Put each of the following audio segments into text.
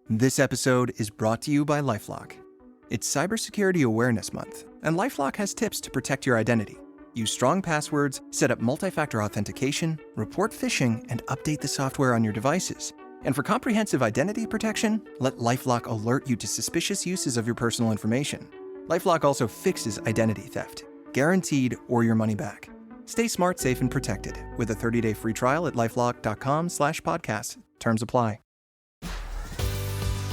This episode is brought to you by LifeLock. It's Cybersecurity Awareness Month, and LifeLock has tips to protect your identity. Use strong passwords, set up multi-factor authentication, report phishing, and update the software on your devices. And for comprehensive identity protection, let LifeLock alert you to suspicious uses of your personal information. LifeLock also fixes identity theft, guaranteed or your money back. Stay smart, safe, and protected with a 30-day free trial at LifeLock.com/podcast. Terms apply.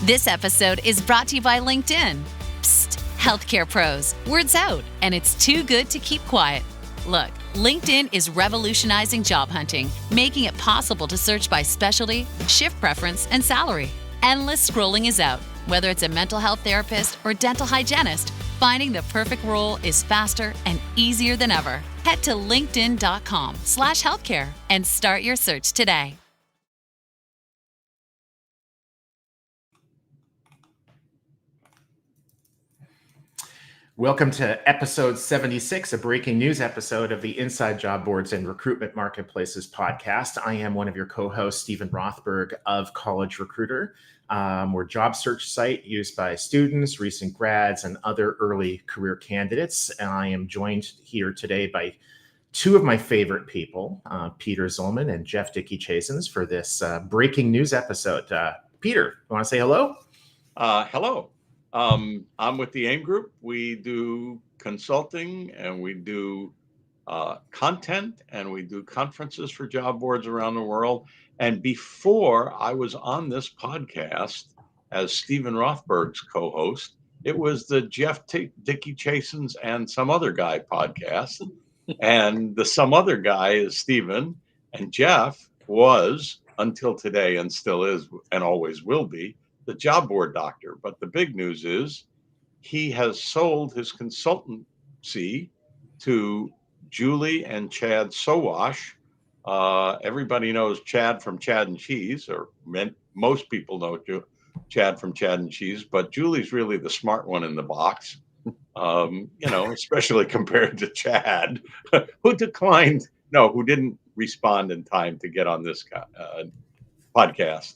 This episode is brought to you by LinkedIn. Psst, healthcare pros, word's out, and it's too good to keep quiet. Look, LinkedIn is revolutionizing job hunting, making it possible to search by specialty, shift preference, and salary. Endless scrolling is out. Whether it's a mental health therapist or dental hygienist, finding the perfect role is faster and easier than ever. Head to linkedin.com/healthcare and start your search today. Welcome to episode 76, a breaking news episode of the Inside Job Boards and Recruitment Marketplaces podcast. I am one of your co-hosts, Stephen Rothberg of College Recruiter. We're a job search site used by students, recent grads, and other early career candidates. And I am joined here today by two of my favorite people, Peter Zollman and Jeff Dickey-Chasins, for this breaking news episode. Peter, you want to say hello? Hello. I'm with the AIM Group. We do consulting and we do content and we do conferences for job boards around the world. And before I was on this podcast as Stephen Rothberg's co-host, it was the Jeff Dickey-Chasins and Some Other Guy podcast. And the Some Other Guy is Stephen, and Jeff was, until today and still is and always will be, the job board doctor. But the big news is he has sold his consultancy to Julie and Chad Sowash. Everybody knows Chad from Chad and Cheese, or most people know Chad from Chad and Cheese, but Julie's really the smart one in the box, especially compared to Chad, who didn't respond in time to get on this podcast.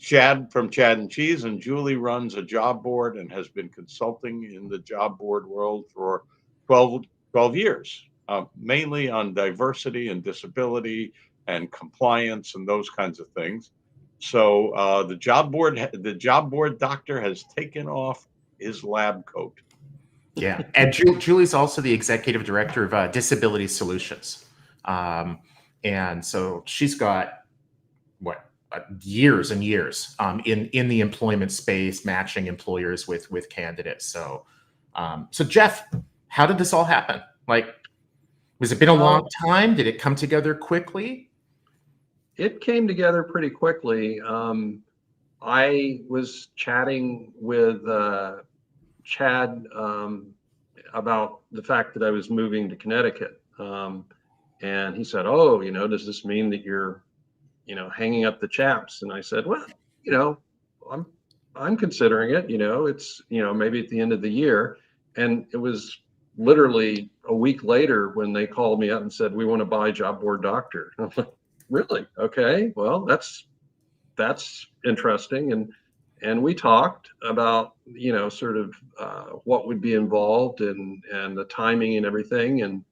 Chad from Chad and Cheese, and Julie runs a job board and has been consulting in the job board world for 12 years, mainly on diversity and disability and compliance and those kinds of things. So the job board doctor has taken off his lab coat. Yeah, and Julie's also the executive director of Disability Solutions, and so she's got years and years in the employment space, matching employers with candidates. So Jeff, how did this all happen? Was it been a long time? Did it come together quickly? It came together pretty quickly. I was chatting with Chad about the fact that I was moving to Connecticut. And he said, does this mean that you're hanging up the chaps? And I said, well, I'm considering it, it's, maybe at the end of the year. And it was literally a week later when they called me up and said, we want to buy JobBoardDoctor. And I'm like, really? Okay, well, that's interesting. And we talked about, sort of what would be involved and the timing and everything. And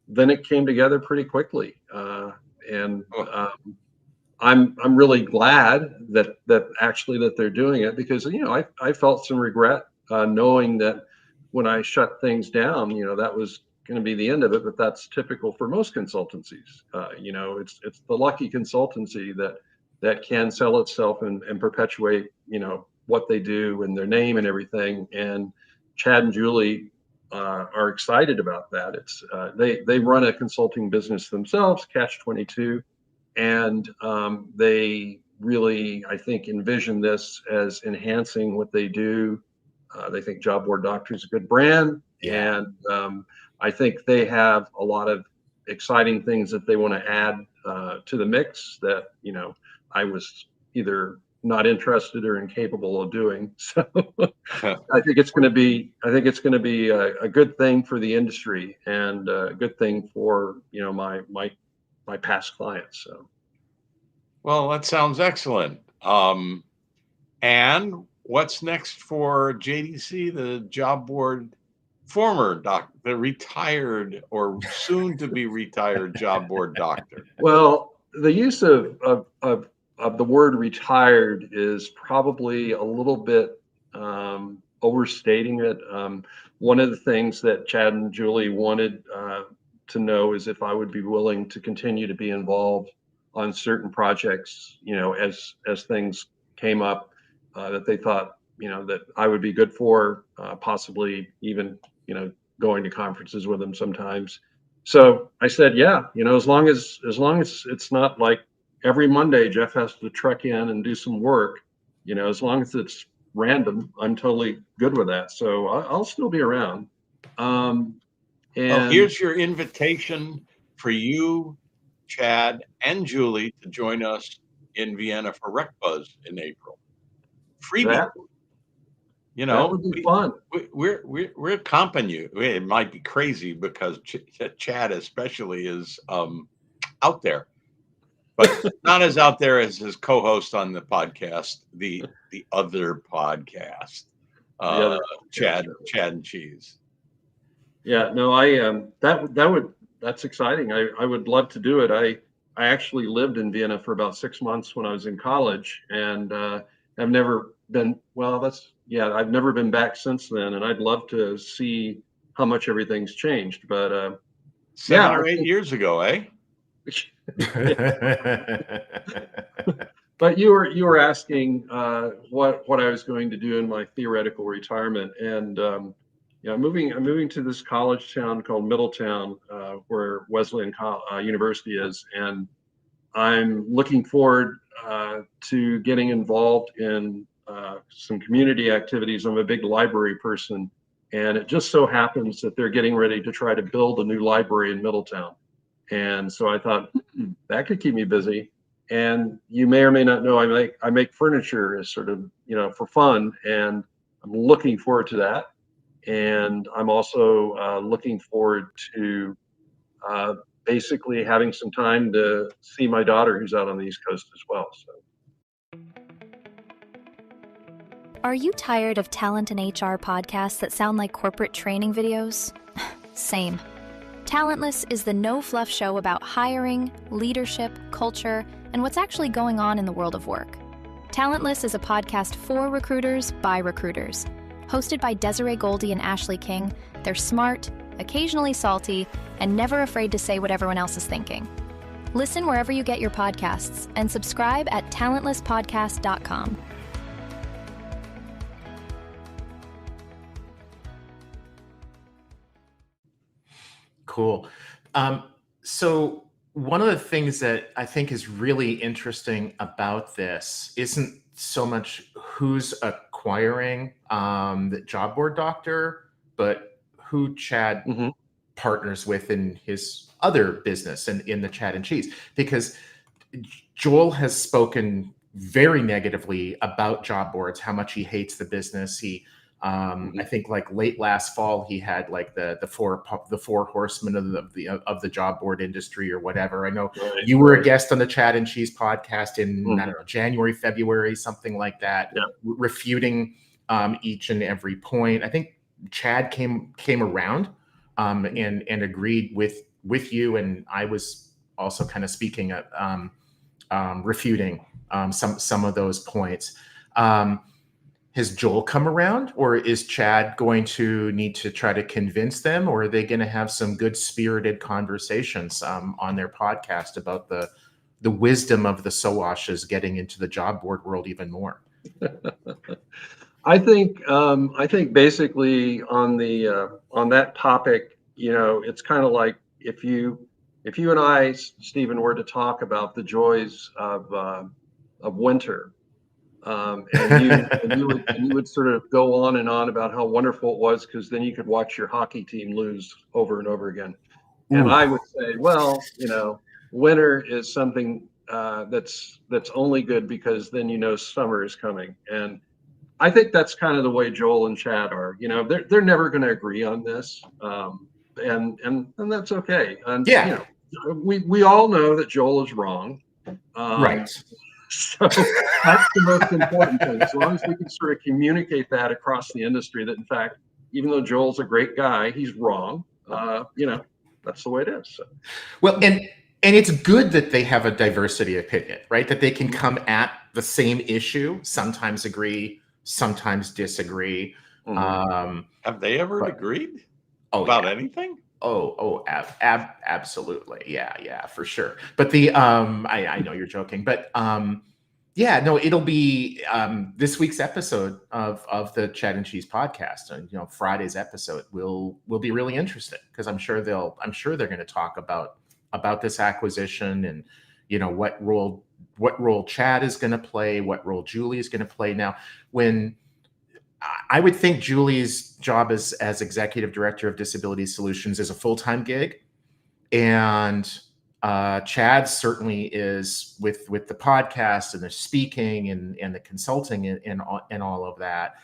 then it came together pretty quickly. I'm really glad that they're doing it, because I felt some regret knowing that when I shut things down, that was going to be the end of it. But that's typical for most consultancies. It's the lucky consultancy that can sell itself and perpetuate what they do and their name and everything. And Chad and Julie are excited about that. It's they run a consulting business themselves, Catch 22, and they really, I think, envision this as enhancing what they do. They think Job Board Doctor is a good brand, and I think they have a lot of exciting things that they want to add to the mix that I was either not interested or incapable of doing. So I think it's going to be a good thing for the industry and a good thing for my past clients. So. Well, that sounds excellent. And what's next for JDC, the job board the retired or soon to be retired job board doctor? Well, the use of the word retired is probably a little bit overstating it. One of the things that Chad and Julie wanted to know is if I would be willing to continue to be involved on certain projects, as things came up that they thought, that I would be good for, possibly even, going to conferences with them sometimes. So I said, yeah, as long as it's not like every Monday Jeff has to trek in and do some work, as long as it's random, I'm totally good with that. So I'll still be around. And here's your invitation for you, Chad, and Julie to join us in Vienna for Rec Buzz in April. Freebie. That would be fun. We're comping you. It might be crazy because Chad especially is out there, but not as out there as his co-host on the podcast, the other podcast, Chad and Cheese. Yeah, no, that's exciting. I would love to do it. I actually lived in Vienna for about 6 months when I was in college, and I've never been. I've never been back since then, and I'd love to see how much everything's changed. But 7 or 8 years ago, eh? But you were asking what I was going to do in my theoretical retirement, and I'm moving to this college town called Middletown, where Wesleyan University is, and I'm looking forward to getting involved in some community activities. I'm a big library person, and it just so happens that they're getting ready to try to build a new library in Middletown. And so I thought that could keep me busy. And you may or may not know, I make furniture as sort of, for fun, and I'm looking forward to that. And I'm also looking forward to basically having some time to see my daughter, who's out on the East Coast as well. So. Are you tired of talent and HR podcasts that sound like corporate training videos? Same. Talentless is the no-fluff show about hiring, leadership, culture, and what's actually going on in the world of work. Talentless is a podcast for recruiters by recruiters. Hosted by Desiree Goldie and Ashley King, they're smart, occasionally salty, and never afraid to say what everyone else is thinking. Listen wherever you get your podcasts and subscribe at talentlesspodcast.com. Cool. So one of the things that I think is really interesting about this isn't so much who's acquiring the Job Board Doctor, but who Chad partners with in his other business and in the Chad and Cheese. Because Joel has spoken very negatively about job boards, how much he hates the business. He I think like late last fall, he had like the four horsemen of the job board industry or whatever. I know you were a guest on the Chad and Cheese podcast in I don't know, January, February, something like that, refuting each and every point. I think Chad came around and agreed with you, and I was also kind of speaking at refuting some of those points. Has Joel come around, or is Chad going to need to try to convince them, or are they going to have some good spirited conversations on their podcast about the wisdom of the Sowashes getting into the job board world even more? I think basically on that topic, it's kind of like if you and I, Stephen, were to talk about the joys of winter. And you would sort of go on and on about how wonderful it was, because then you could watch your hockey team lose over and over again. And I would say, well, winter is something that's only good because then summer is coming. And I think that's kind of the way Joel and Chad are. They're never going to agree on this, and that's okay. And we all know that Joel is wrong. Right. So that's the most important thing. As long as we can sort of communicate that across the industry, that in fact, even though Joel's a great guy, he's wrong. That's the way it is. So. Well, and it's good that they have a diversity of opinion, right? That they can come at the same issue, sometimes agree, sometimes disagree. Have they ever agreed about anything? Absolutely. Yeah, for sure. But I know you're joking, but it'll be this week's episode of the Chad and Cheese podcast, and Friday's episode will be really interesting, because I'm sure they're going to talk about this acquisition, and what role Chad is going to play, what role Julie is going to play. Now, when I would think Julie's job as executive director of disability solutions is a full-time gig, and Chad certainly is with the podcast and the speaking and the consulting and all of that.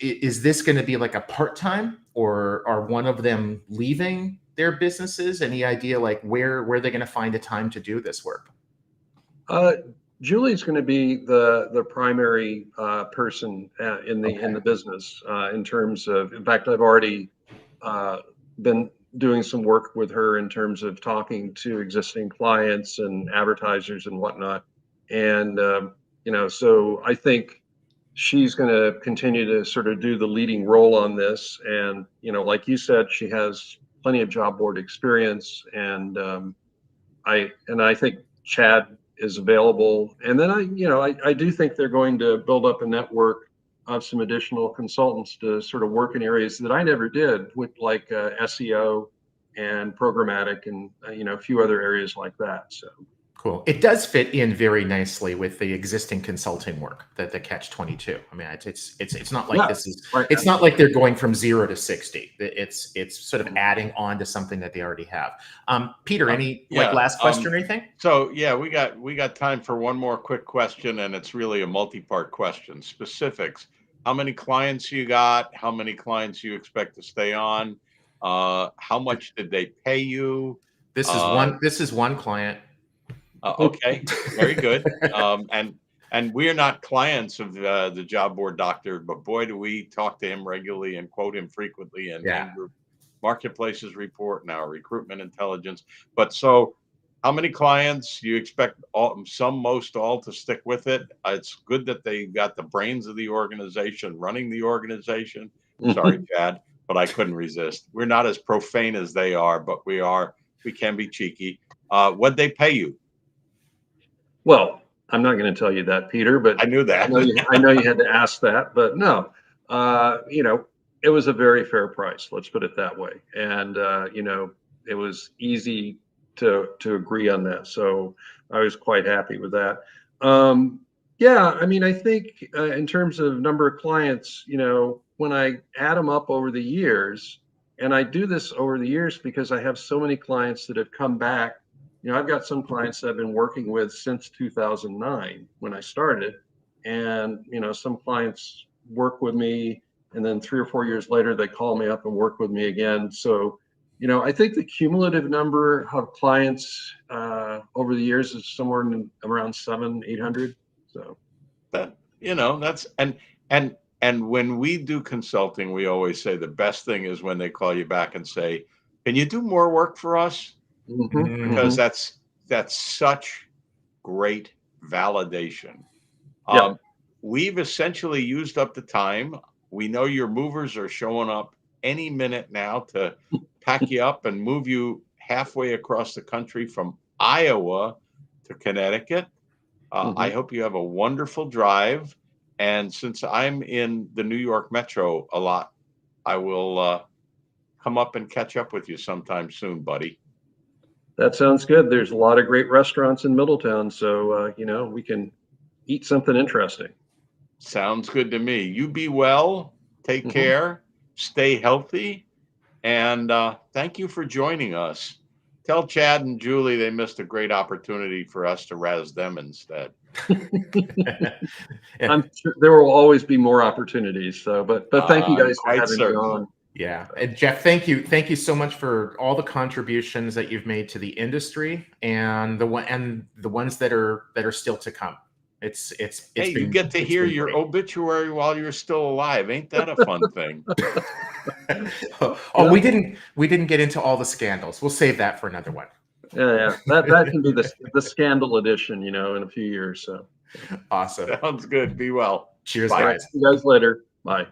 Is this going to be like a part-time, or are one of them leaving their businesses? Any idea like where they're going to find a time to do this work? Julie's going to be the primary person in the business in terms of. In fact, I've already been doing some work with her in terms of talking to existing clients and advertisers and whatnot. And so I think she's going to continue to sort of do the leading role on this. And like you said, she has plenty of job board experience, and I think Chad is available. And then I do think they're going to build up a network of some additional consultants to sort of work in areas that I never did, with like SEO and programmatic and a few other areas like that. So cool. It does fit in very nicely with the existing consulting work that the Catch-22. I mean, it's not like this is right. It's not like they're going from 0 to 60. It's sort of adding on to something that they already have. Peter, any last question or anything? So we got time for one more quick question, and it's really a multi-part question. Specifics: how many clients you got? How many clients you expect to stay on? How much did they pay you? This is one client. Okay, very good. And we are not clients of the Job Board Doctor, but boy, do we talk to him regularly and quote him frequently in Group Marketplaces report and our recruitment intelligence. But so, how many clients you expect? Most all to stick with it. It's good that they got the brains of the organization running the organization. Sorry, Chad, but I couldn't resist. We're not as profane as they are, but we can be cheeky. What'd they pay you? Well, I'm not going to tell you that, Peter, but I knew that. I know you had to ask that, but no, it was a very fair price. Let's put it that way. And, it was easy to agree on that. So I was quite happy with that. I think in terms of number of clients, when I add them up over the years, and I do this over the years because I have so many clients that have come back. I've got some clients that I've been working with since 2009 when I started, and some clients work with me, and then 3 or 4 years later they call me up and work with me again. So I think the cumulative number of clients over the years is somewhere around 700-800. So that's and when we do consulting, we always say the best thing is when they call you back and say, "Can you do more work for us?" Because that's such great validation. We've essentially used up the time. We know your movers are showing up any minute now to pack you up and move you halfway across the country from Iowa to Connecticut. I hope you have a wonderful drive. And since I'm in the New York Metro a lot, I will come up and catch up with you sometime soon, buddy. That sounds good. There's a lot of great restaurants in Middletown, so we can eat something interesting. Sounds good to me. You be well, take care, stay healthy, and thank you for joining us. Tell Chad and Julie they missed a great opportunity for us to razz them instead. I'm sure there will always be more opportunities. So, but thank you guys for having me on. Yeah. And Jeff, thank you. Thank you so much for all the contributions that you've made to the industry and the ones that are still to come. It's Hey, you get to hear your obituary while you're still alive. Ain't that a fun thing? We didn't get into all the scandals. We'll save that for another one. Yeah. That can be the scandal edition, in a few years. So awesome. Sounds good. Be well. Cheers, Bye. guys. See you guys later. Bye.